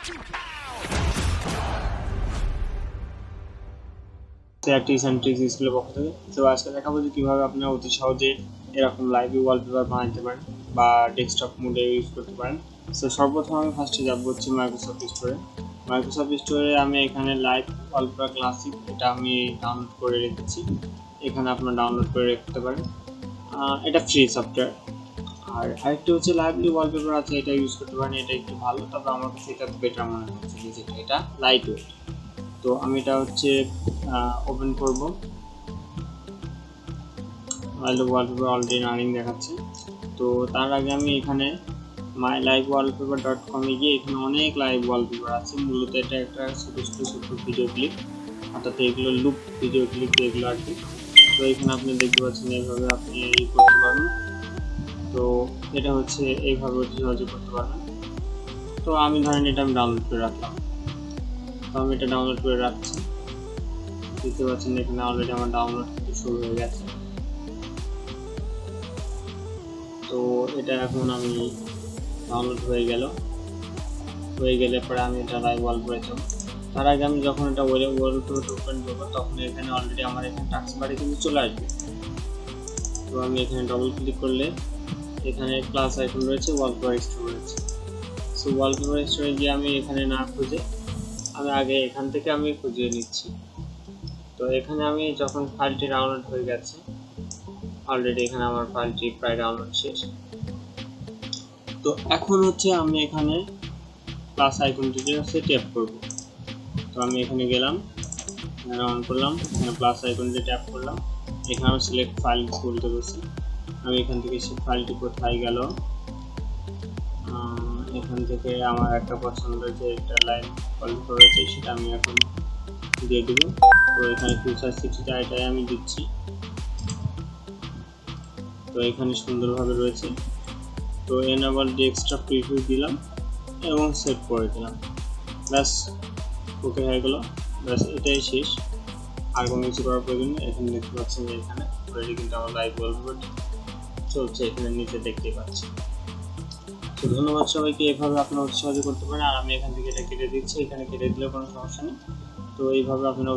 Tips and tricks স্কুলের পক্ষ থেকে। তো আজকে দেখাবো যে কীভাবে আপনারা অতি সহজে এরকম লাইভে ওয়ালপেপার বানাতে পারেন বা ডেস্কটপ মোডে ইউজ করতে পারেন। তো সর্বপ্রথম আমি ফার্স্টে যাব হচ্ছে মাইক্রোসফট স্টোরে। মাইক্রোসফট স্টোরে আমি এখানে লাইভ ওয়ালপেপার ক্লাসিক এটা আমি ডাউনলোড করে রেখেছি, এখানে আপনারা ডাউনলোড করে রাখতে পারেন। এটা ফ্রি সফটওয়্যার। আর আরেকটা হচ্ছে লাইভলি ওয়ালপেপার আছে, এটা ইউজ করতে পারেন, এটা একটু ভালো, তবে আমার কাছে এটা বেটার মনে হচ্ছে যেটা এটা লাইট ওয়েট। তো আমি এটা হচ্ছে ওপেন করব। ওয়ালপেপার অলরেডি রানিং দেখাচ্ছে। তো তার আগে আমি এখানে mylivewallpaper.com এ গিয়ে এখানে অনেক লাইভ ওয়ালপেপার আছে। মূলত এটা একটা ছোট ভিডিও ক্লিপ, অর্থাৎ এগুলো লুপ ভিডিও ক্লিপ এগুলো আর কি। তো এখানে আপনি দেখতে পাচ্ছেন এইভাবে আপনি করতে পারবেন। তো এটা হচ্ছে এইভাবে সহজে করতে পারবেন। তো আমি ধরেন এটা আমি ডাউনলোড করে রাখলাম, তো আমি এটা ডাউনলোড করে রাখছি। দেখতে পাচ্ছেন এখানে অলরেডি আমার ডাউনলোড করতে শুরু হয়ে গেছে। তো এটা এখন আমি ডাউনলোড হয়ে গেলে পরে আমি এটা লাইভ ওয়ালপেপারে যাব। তার আগে আমি যখন এটা ওয়ালপেপারটা ওপেন করবো তখন এখানে অলরেডি আমার এখানে টাস্ক বারে কিন্তু চলে আসবে। তো আমি এখানে ডবল ক্লিক করলে এখানে প্লাস আইকন রয়েছে, ওয়ালপেপার স্টোর রয়েছে। সো ওয়ালপেপার স্টোরে গিয়ে আমি এখানে না খুঁজে আমি আগে এখান থেকে আমি খুঁজে নিচ্ছি। তো এখানে আমি যখন ফাইলটি ডাউনলোড হয়ে গেছে, অলরেডি এখানে আমার ফাইলটি প্রায় ডাউনলোড শেষ। তো এখন হচ্ছে আমি এখানে প্লাস আইকনটিতে হচ্ছে ট্যাপ করব। তো আমি এখানে গেলাম, এখানে অন করলাম, এখানে প্লাস আইকনটি ট্যাপ করলাম, এখানে আমি সিলেক্ট ফাইল বলতে বলছি। আমি এখান থেকে সেই ফাইলটি কোথায় গেল, এখান থেকে আমার একটা পছন্দের যে একটা লাইন ওয়ালপেপার রয়েছে সেটা আমি এখন দিয়ে দেব। তো এখানে ফিউচার সিটিটা এটাই আমি দিচ্ছি। তো এখানে সুন্দরভাবে রয়েছে। তো এনেবল এক্সট্রা প্রিভিউ দিলাম এবং সেভ করে দিলাম, ব্যাস ওকে হয়ে গেল। ব্যাস এটাই শেষ, আর কোনো কিছু করার প্রয়োজন নেই। এখানে দেখতে পাচ্ছেন যে এখানে অলরেডি কিন্তু আমার লাইভ ওয়ালপেপার চলছে, এখানে নিচে দেখতে পাচ্ছি। তো ধন্যবাদ সবাইকে, এভাবে আপনারা সহজে করতে পারেন। আর আমি এখান থেকে এটা কেটে দিচ্ছি, এখানে কেটে দিলে কোনো সমস্যা নেই। তো এইভাবে আপনারা